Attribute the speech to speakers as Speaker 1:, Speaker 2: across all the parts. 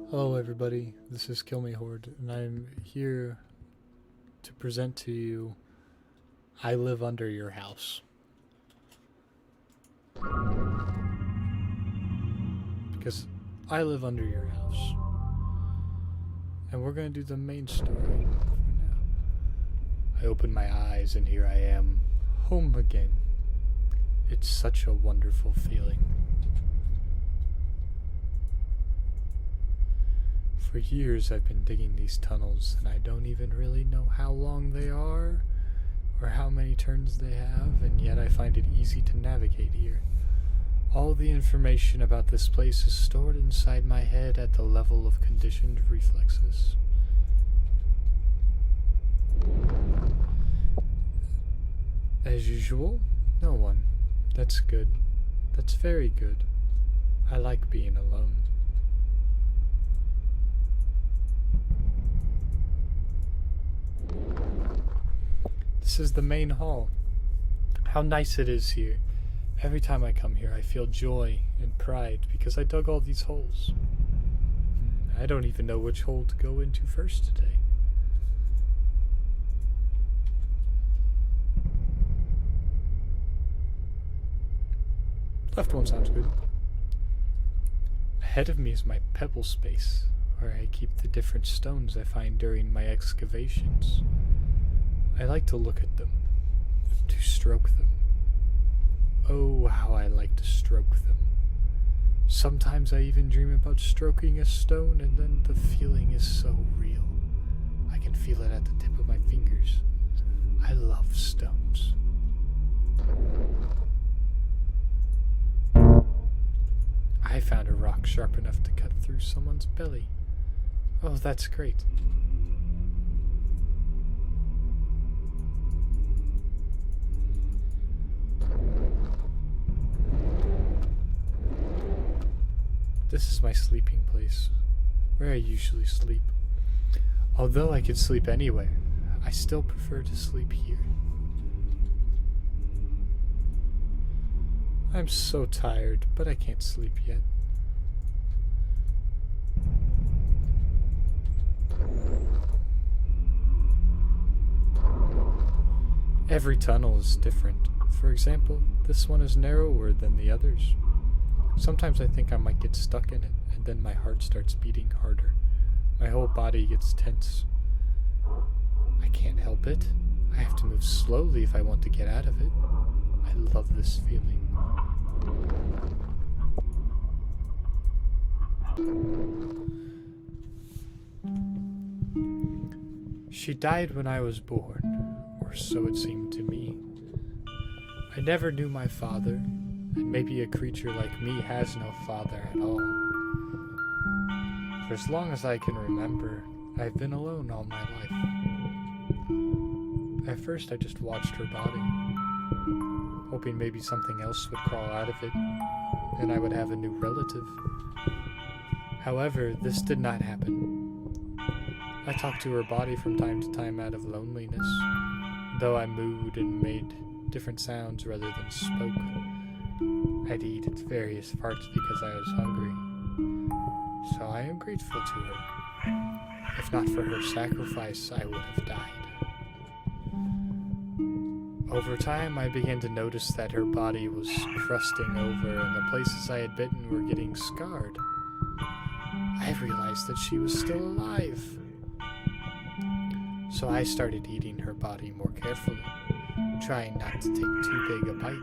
Speaker 1: Hello everybody, this is Kill Me Horde, and I'm here to present to you I Live Under Your House. Because I live under your house. And we're gonna do the main story for now. I open my eyes and here I am, home again. It's such a wonderful feeling. For years I've been digging these tunnels, and I don't even really know how long they are, or how many turns they have, and yet I find it easy to navigate here. All the information about this place is stored inside my head at the level of conditioned reflexes. As usual, no one. That's good. That's very good. I like being alone. This is the main hall. How nice it is here. Every time I come here, I feel joy and pride because I dug all these holes. I don't even know which hole to go into first today. Left one sounds good. Ahead of me is my pebble space, where I keep the different stones I find during my excavations. I like to look at them, to stroke them. Oh, how I like to stroke them. Sometimes I even dream about stroking a stone, and then the feeling is so real. I can feel it at the tip of my fingers. I love stones. I found a rock sharp enough to cut through someone's belly. Oh, that's great. This is my sleeping place, where I usually sleep. Although I could sleep anywhere, I still prefer to sleep here. I'm so tired, but I can't sleep yet. Every tunnel is different. For example, this one is narrower than the others. Sometimes I think I might get stuck in it, and then my heart starts beating harder. My whole body gets tense. I can't help it. I have to move slowly if I want to get out of it. I love this feeling. She died when I was born, or so it seemed to me. I never knew my father. And maybe a creature like me has no father at all. For as long as I can remember, I've been alone all my life. At first I just watched her body, hoping maybe something else would crawl out of it, and I would have a new relative. However, this did not happen. I talked to her body from time to time out of loneliness, though I mooed and made different sounds rather than spoke. I'd eat its various parts because I was hungry. So I am grateful to her. If not for her sacrifice, I would have died. Over time, I began to notice that her body was crusting over and the places I had bitten were getting scarred. I realized that she was still alive. So I started eating her body more carefully, trying not to take too big a bite.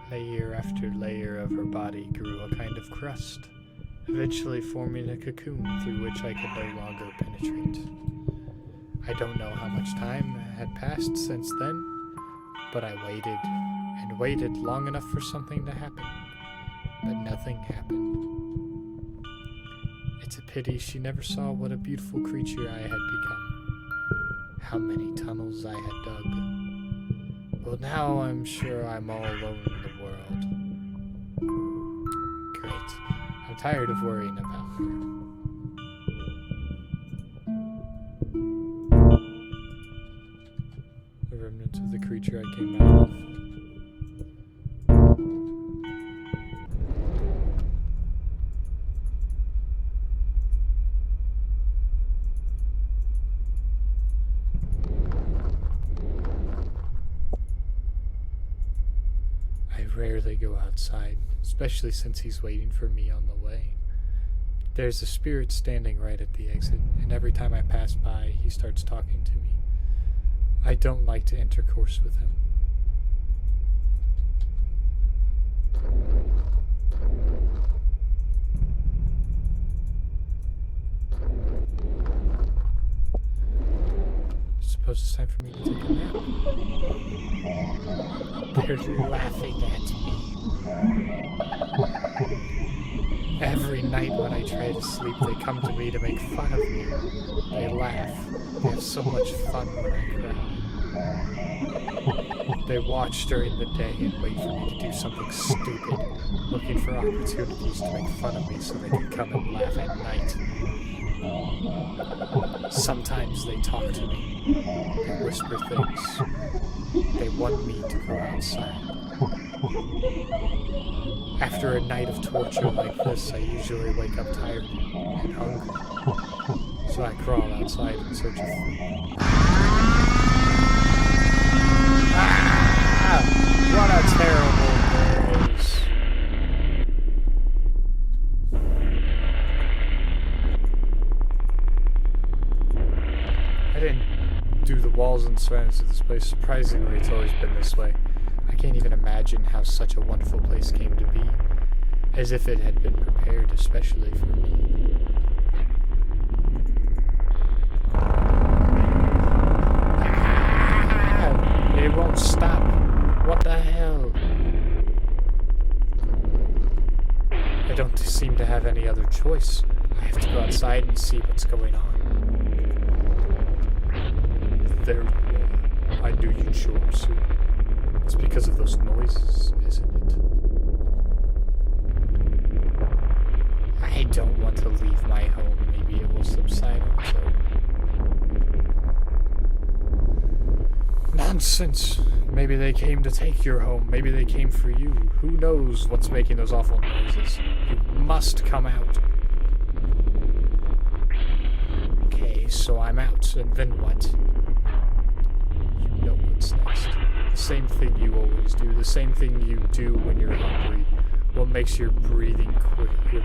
Speaker 1: Layer after layer of her body grew a kind of crust, eventually forming a cocoon through which I could no longer penetrate. I don't know how much time had passed since then, but I waited and waited long enough for something to happen, but nothing happened. It's a pity she never saw what a beautiful creature I had become, how many tunnels I had dug. Well, now I'm sure I'm all alone in the world. Great. I'm tired of worrying about her. The remnants of the creature I came out of. rarely go outside, especially since he's waiting for me on the way. There's a spirit standing right at the exit, and every time I pass by, he starts talking to me. I don't like to intercourse with him. Suppose it's time for me to take a nap. They're laughing at me. Every night when I try to sleep, they come to me to make fun of me. They laugh. They have so much fun when I cry. They watch during the day and wait for me to do something stupid, looking for opportunities to make fun of me so they can come and laugh at night. Sometimes they talk to me. They whisper things. They want me to go outside. After a night of torture like this, I usually wake up tired and hungry. So I crawl outside in search of food. Ah! What a terrible noise. I didn't do the walls and surroundings of this place. Surprisingly, it's always been this way. I can't even imagine how such a wonderful place came to be, as if it had been prepared especially for me. Ah, it won't stop. What the hell? I don't seem to have any other choice. I have to go outside and see what's going on. There you are. I knew you'd show up soon. It's because of those noises, isn't it? I don't want to leave my home. Maybe it will subside on its own. Nonsense! Maybe they came to take your home. Maybe they came for you. Who knows what's making those awful noises? You must come out. Okay, so I'm out, and then what? You know what's next. The same thing you always do, the same thing you do when you're hungry. What makes your breathing quicken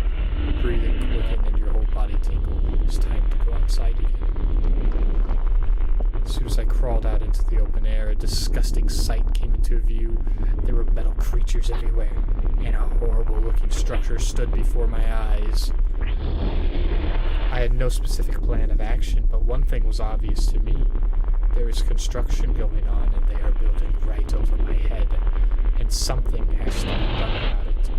Speaker 1: and your whole body tingle. It's time to go outside again. As soon as I crawled out into the open air, a disgusting sight came into view. There were metal creatures everywhere, and a horrible-looking structure stood before my eyes. I had no specific plan of action, but one thing was obvious to me. There is construction going on, and they are building right over my head, and something has to be done about it.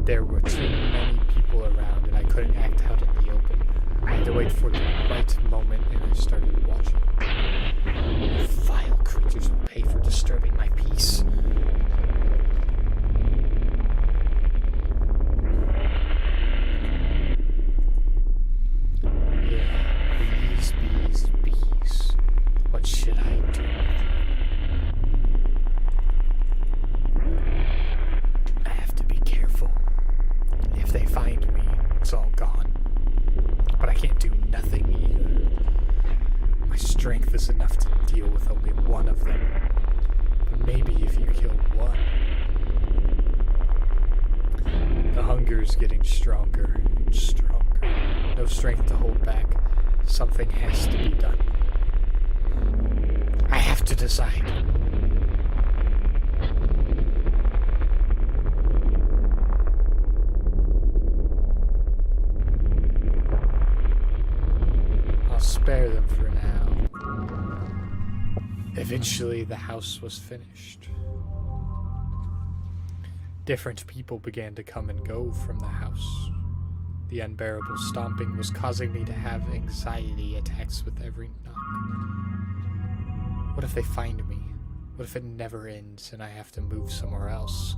Speaker 1: There were too many people around, and I couldn't act out in the open. I had to wait for the right moment, and I started watching. The vile creatures will pay for disturbing my peace. Bees. What should I do with them? I have to be careful. If they find me, it's all gone. But I can't do nothing either. My strength is enough to deal with only one of them. But maybe if you kill one... The hunger is getting stronger and stronger. No strength to hold back. Something has to be done. I have to decide. I'll spare them for now. Eventually, the house was finished. Different people began to come and go from the house. The unbearable stomping was causing me to have anxiety attacks with every knock. What if they find me? What if it never ends and I have to move somewhere else?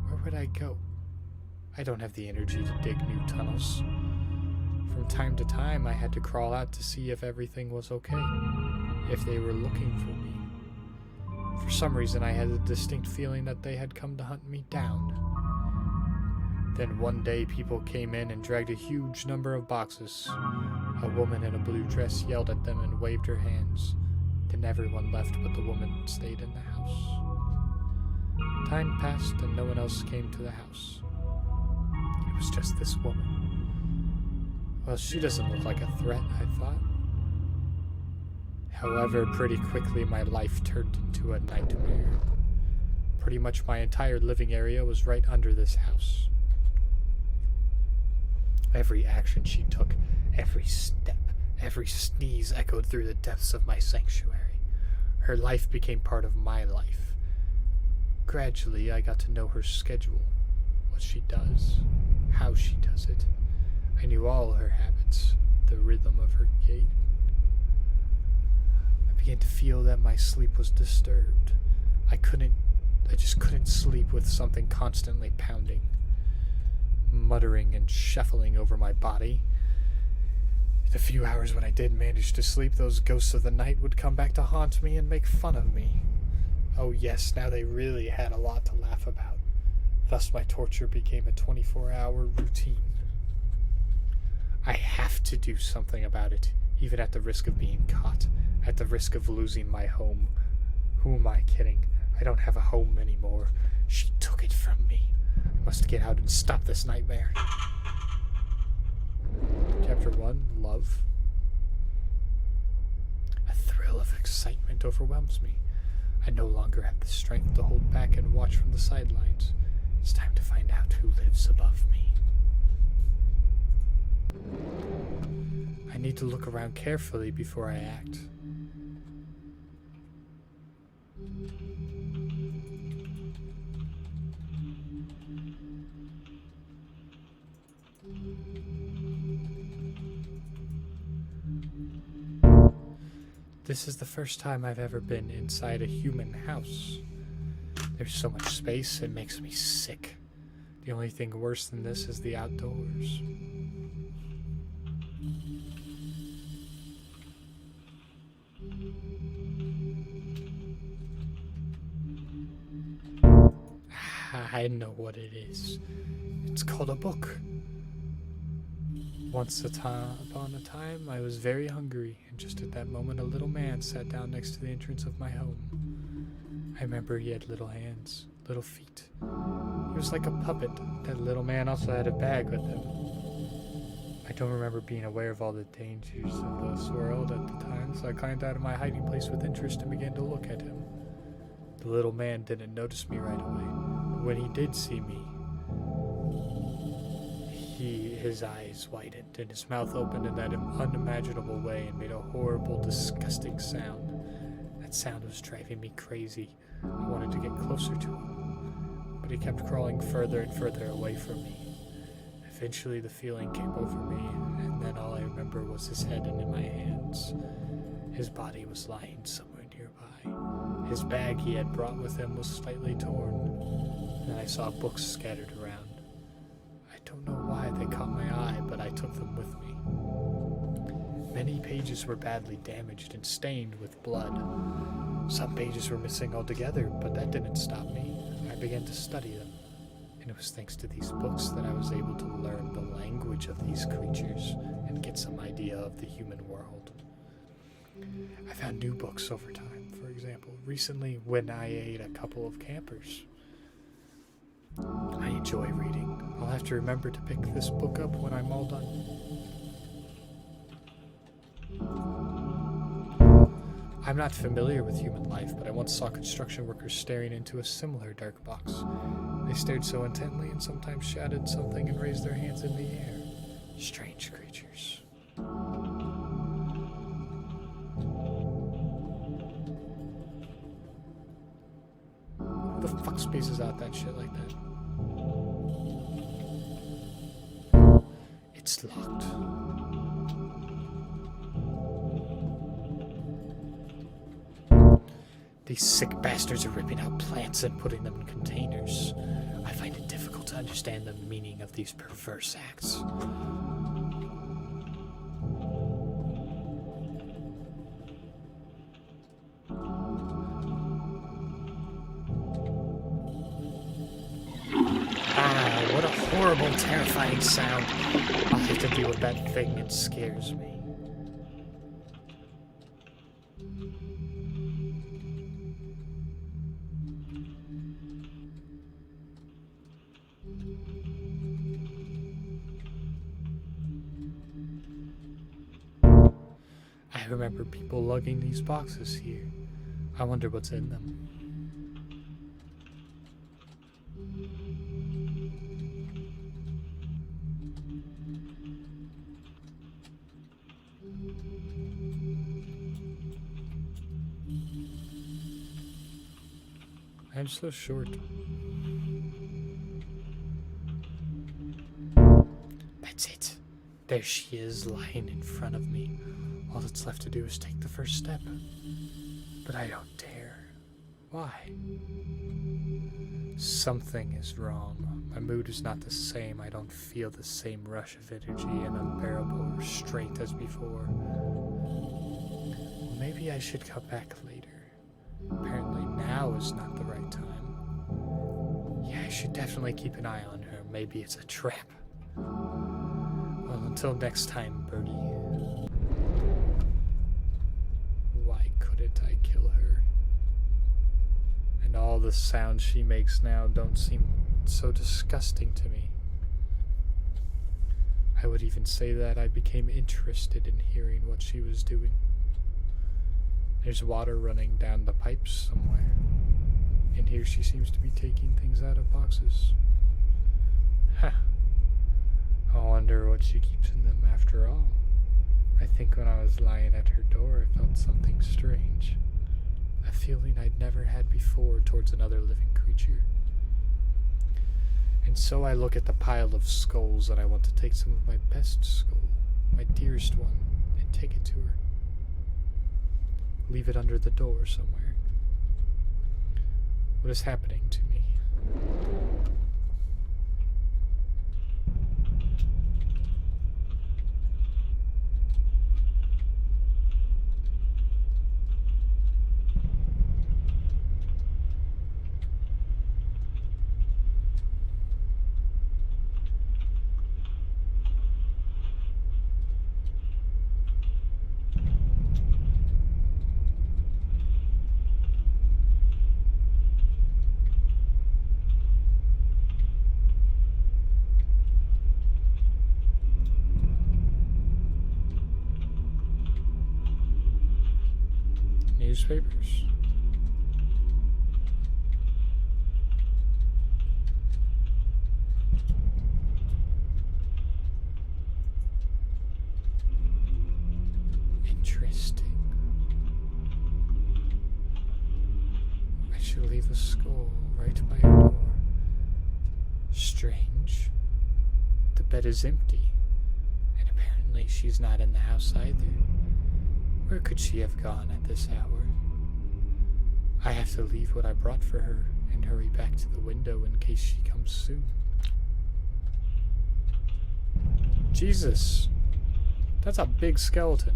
Speaker 1: Where would I go? I don't have the energy to dig new tunnels. From time to time, I had to crawl out to see if everything was okay, if they were looking for me. For some reason, I had a distinct feeling that they had come to hunt me down. Then one day, people came in and dragged a huge number of boxes. A woman in a blue dress yelled at them and waved her hands. Then everyone left, but the woman stayed in the house. Time passed and no one else came to the house. It was just this woman. Well, she doesn't look like a threat, I thought. However, pretty quickly my life turned into a nightmare. Pretty much my entire living area was right under this house. Every action she took, every step, every sneeze echoed through the depths of my sanctuary. Her life became part of my life. Gradually, I got to know her schedule, what she does, how she does it. I knew all her habits, the rhythm of her gait. I began to feel that my sleep was disturbed. I just couldn't sleep with something constantly pounding, muttering and shuffling over my body. The few hours when I did manage to sleep, those ghosts of the night would come back to haunt me and make fun of me. Oh yes, now they really had a lot to laugh about. Thus my torture became a 24-hour routine. I have to do something about it, even at the risk of being caught, at the risk of losing my home. Who am I kidding? I don't have a home anymore. She took it from me. I must get out and stop this nightmare. Chapter 1, Love. A thrill of excitement overwhelms me. I no longer have the strength to hold back and watch from the sidelines. It's time to find out who lives above me. I need to look around carefully before I act. This is the first time I've ever been inside a human house. There's so much space, it makes me sick. The only thing worse than this is the outdoors. I know what it is. It's called a book. Once upon a time, I was very hungry, and just at that moment, a little man sat down next to the entrance of my home. I remember he had little hands, little feet. He was like a puppet. That little man also had a bag with him. I don't remember being aware of all the dangers of this world at the time, so I climbed out of my hiding place with interest and began to look at him. The little man didn't notice me right away, but when he did see me, his eyes widened and his mouth opened in that unimaginable way and made a horrible, disgusting sound. That sound was driving me crazy. I wanted to get closer to him, but he kept crawling further and further away from me. Eventually the feeling came over me, and then all I remember was his head in my hands. His body was lying somewhere nearby. His bag he had brought with him was slightly torn, and I saw books scattered around. I don't know why they caught my eye, but I took them with me. Many pages were badly damaged and stained with blood. Some pages were missing altogether, but that didn't stop me. I began to study them, and it was thanks to these books that I was able to learn the language of these creatures and get some idea of the human world. I found new books over time. For example, recently when I ate a couple of campers. I enjoy reading. I'll have to remember to pick this book up when I'm all done. I'm not familiar with human life, but I once saw construction workers staring into a similar dark box. They stared so intently and sometimes shouted something and raised their hands in the air. Strange creatures. Who the fuck spaces out that shit like that? It's locked. These sick bastards are ripping out plants and putting them in containers. I find it difficult to understand the meaning of these perverse acts. What a horrible, terrifying sound. I'll have to deal with that thing. It scares me. remember people lugging these boxes here. I wonder what's in them. I'm so short. That's it. There she is, lying in front of me. All that's left to do is take the first step. But I don't dare. Why? Something is wrong. My mood is not the same. I don't feel the same rush of energy and unbearable restraint as before. Maybe I should come back later. Apparently now is not the right time. Yeah, I should definitely keep an eye on her. Maybe it's a trap. Well, until next time, Birdie. Why couldn't I kill her? And all the sounds she makes now don't seem so disgusting to me. I would even say that I became interested in hearing what she was doing. There's water running down the pipes somewhere. And here she seems to be taking things out of boxes. Huh. I wonder what she keeps in them after all. I think when I was lying at her door, I felt something strange. A feeling I'd never had before towards another living creature. And so I look at the pile of skulls and I want to take some of my best skull, my dearest one, and take it to her. Leave it under the door somewhere. What is happening to me? Newspapers. Interesting. I should leave a skull right by her door. Strange. The bed is empty, and apparently she's not in the house either. Where could she have gone at this hour? I have to leave what I brought for her and hurry back to the window in case she comes soon. Jesus! That's a big skeleton.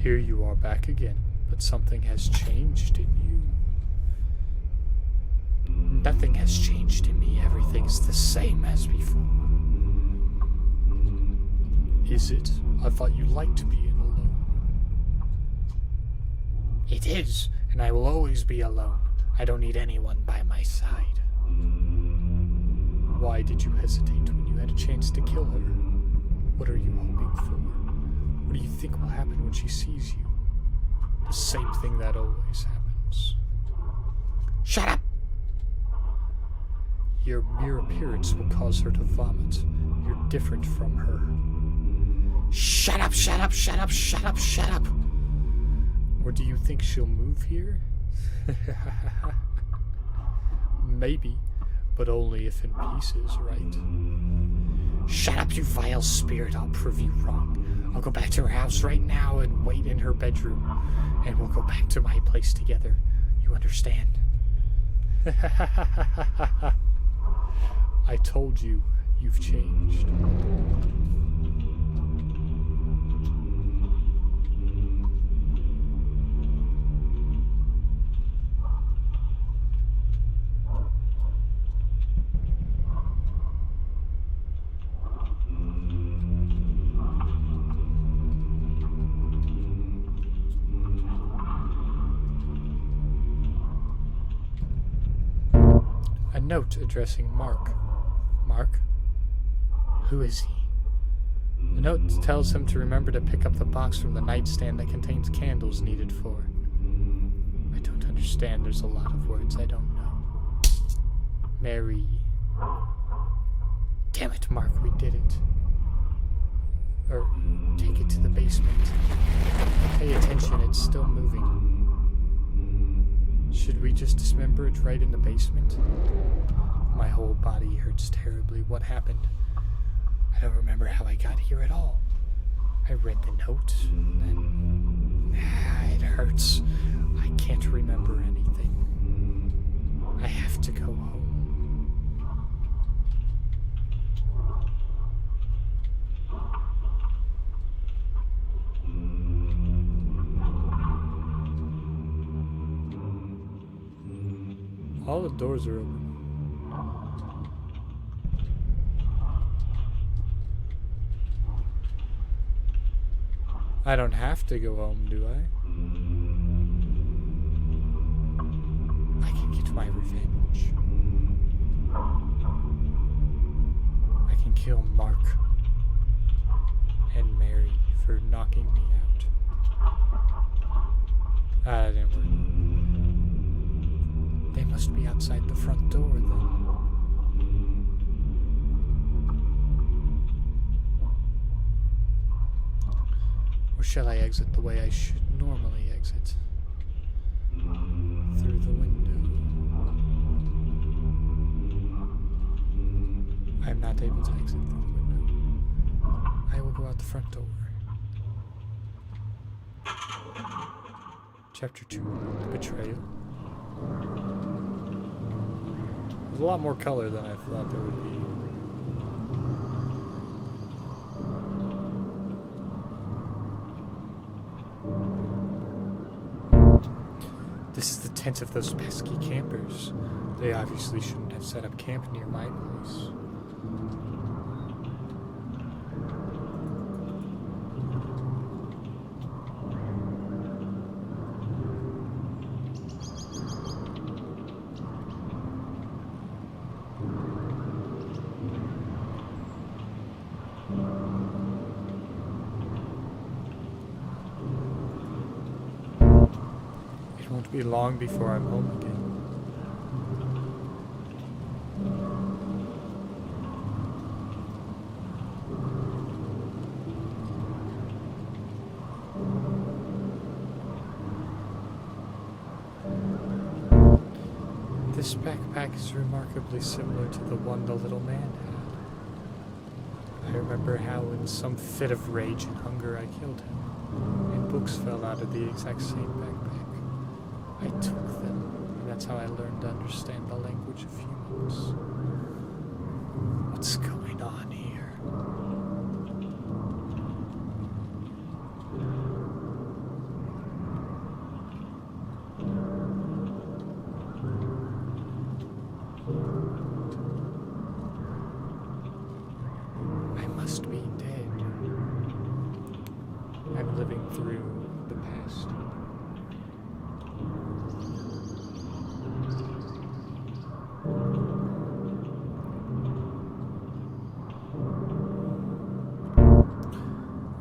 Speaker 1: Here you are back again, but something has changed in you. Nothing has changed in me. Everything's the same as before. Is it? I thought you liked being alone. It is, and I will always be alone. I don't need anyone by my side. Why did you hesitate when you had a chance to kill her? What are you hoping for? What do you think will happen when she sees you? The same thing that always happens. Shut up! Your mere appearance will cause her to vomit. You're different from her. Shut up, shut up, shut up, shut up, shut up! Or do you think she'll move here? Maybe, but only if in pieces, right? Shut up, you vile spirit. I'll prove you wrong. I'll go back to her house right now and wait in her bedroom. And we'll go back to my place together. You understand? I told you, you've changed. note addressing Mark. Mark? Who is he? The note tells him to remember to pick up the box from the nightstand that contains candles needed for. I don't understand. There's a lot of words I don't know. Mary. Damn it, Mark, we did it. Or, take it to the basement. Pay attention, it's still moving. Should we just dismember it right in the basement? My whole body hurts terribly. What happened? I don't remember how I got here at all. I read the note, and then... it hurts. I can't remember anything. I have to go home. All the doors are open. I don't have to go home, do I? I can get my revenge. I can kill Mark and Mary for knocking me out. That didn't work. They must be outside the front door, then. Or shall I exit the way I should normally exit? Through the window. I am not able to exit through the window. I will go out the front door. Chapter 2, Betrayal. There's a lot more color than I thought there would be. This is the tent of those pesky campers. They obviously shouldn't have set up camp near my place. It won't be long before I'm home again. This backpack is remarkably similar to the one the little man had. I remember how in some fit of rage and hunger I killed him, and books fell out of the exact same backpack. I took them, and that's how I learned to understand the language of humans. What's going on here? I must be dead. I'm living through the past.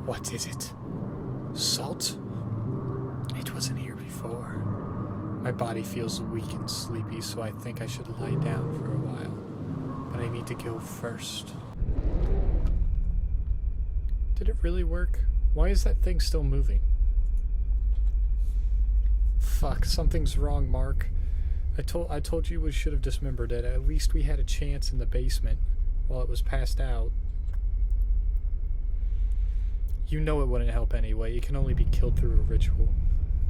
Speaker 1: What is it? Salt? It wasn't here before. My body feels weak and sleepy, so I think I should lie down for a while. But I need to go first. Did it really work? Why is that thing still moving? Fuck, something's wrong, Mark. I told you we should have dismembered it. At least we had a chance in the basement while it was passed out. You know it wouldn't help anyway. It can only be killed through a ritual.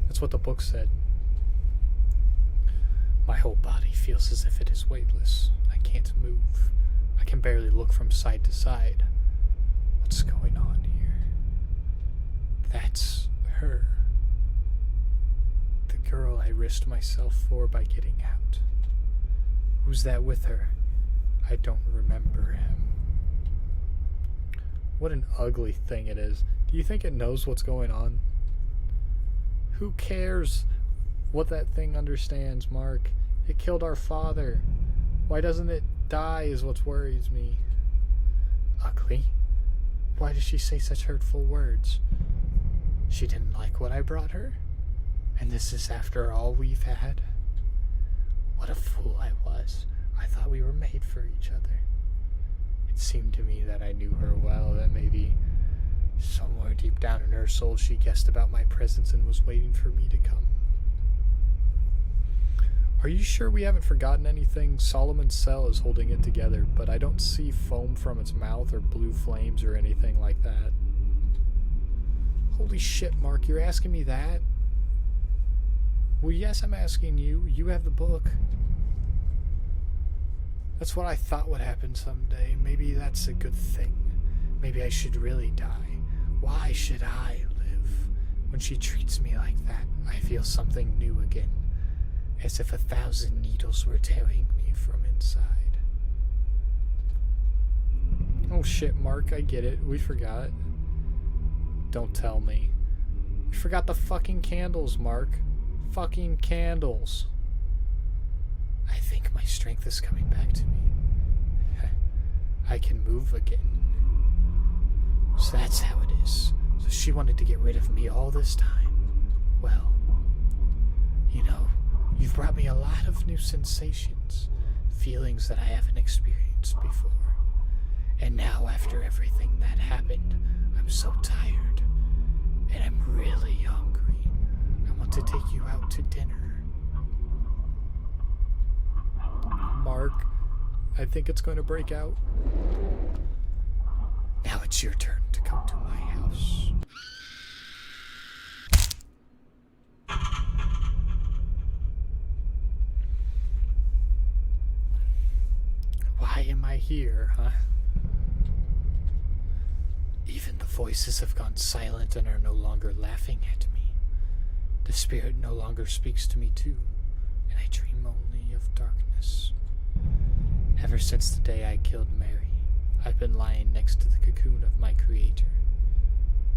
Speaker 1: That's what the book said. My whole body feels as if it is weightless. I can't move. I can barely look from side to side. What's going on here? That's her. The girl I risked myself for by getting out. Who's that with her? I don't remember him. What an ugly thing it is. Do you think it knows what's going on? Who cares what that thing understands, Mark? It killed our father. Why doesn't it die is what worries me. Ugly? Why does she say such hurtful words? She didn't like what I brought her? And this is after all we've had? What a fool I was. I thought we were made for each other. It seemed to me that I knew her well, that maybe somewhere deep down in her soul she guessed about my presence and was waiting for me to come. Are you sure we haven't forgotten anything? Solomon's cell is holding it together, but I don't see foam from its mouth or blue flames or anything like that. Holy shit, Mark, you're asking me that? Well, yes, I'm asking you. You have the book. That's what I thought would happen someday. Maybe that's a good thing. Maybe I should really die. Why should I live? When she treats me like that, I feel something new again. As if 1,000 needles were tearing me from inside. Oh shit, Mark, I get it. We forgot. Don't tell me. We forgot the fucking candles, Mark. Fucking candles. I think my strength is coming back to me. I can move again. So that's how it is. So she wanted to get rid of me all this time. Well, you know, you've brought me a lot of new sensations, feelings that I haven't experienced before. And now, after everything that happened, I'm so tired, and I'm really hungry. I want to take you out to dinner. Mark, I think it's going to break out. Now it's your turn to come to my house. Why am I here, huh? Even the voices have gone silent and are no longer laughing at me. The spirit no longer speaks to me too, and I dream only of darkness. Ever since the day I killed Mary, I've been lying next to the cocoon of my creator.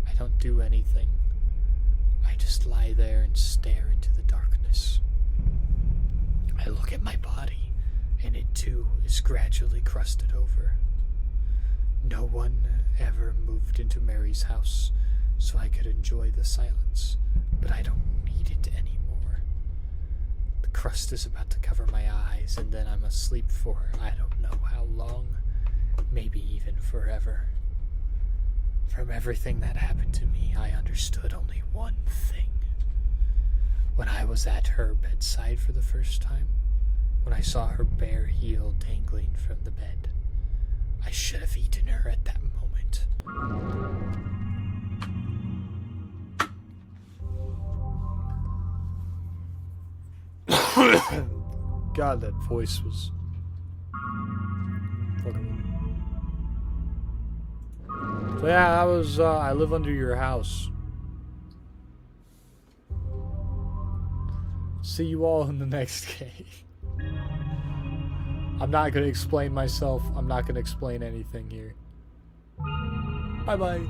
Speaker 1: I don't do anything. I just lie there and stare into the darkness. I look at my body, and it too is gradually crusted over. No one ever moved into Mary's house, so I could enjoy the silence, but I don't need it anymore. The crust is about to cover my eyes, and then I'm asleep for I don't know how long, maybe even forever. From everything that happened to me, I understood only one thing. When I was at her bedside for the first time, when I saw her bare heel dangling from the bed, I should have eaten her at that moment. God, that voice was fucking. So yeah, I live under your house. See you all in the next game. I'm not going to explain myself. I'm not going to explain anything here. Bye-bye.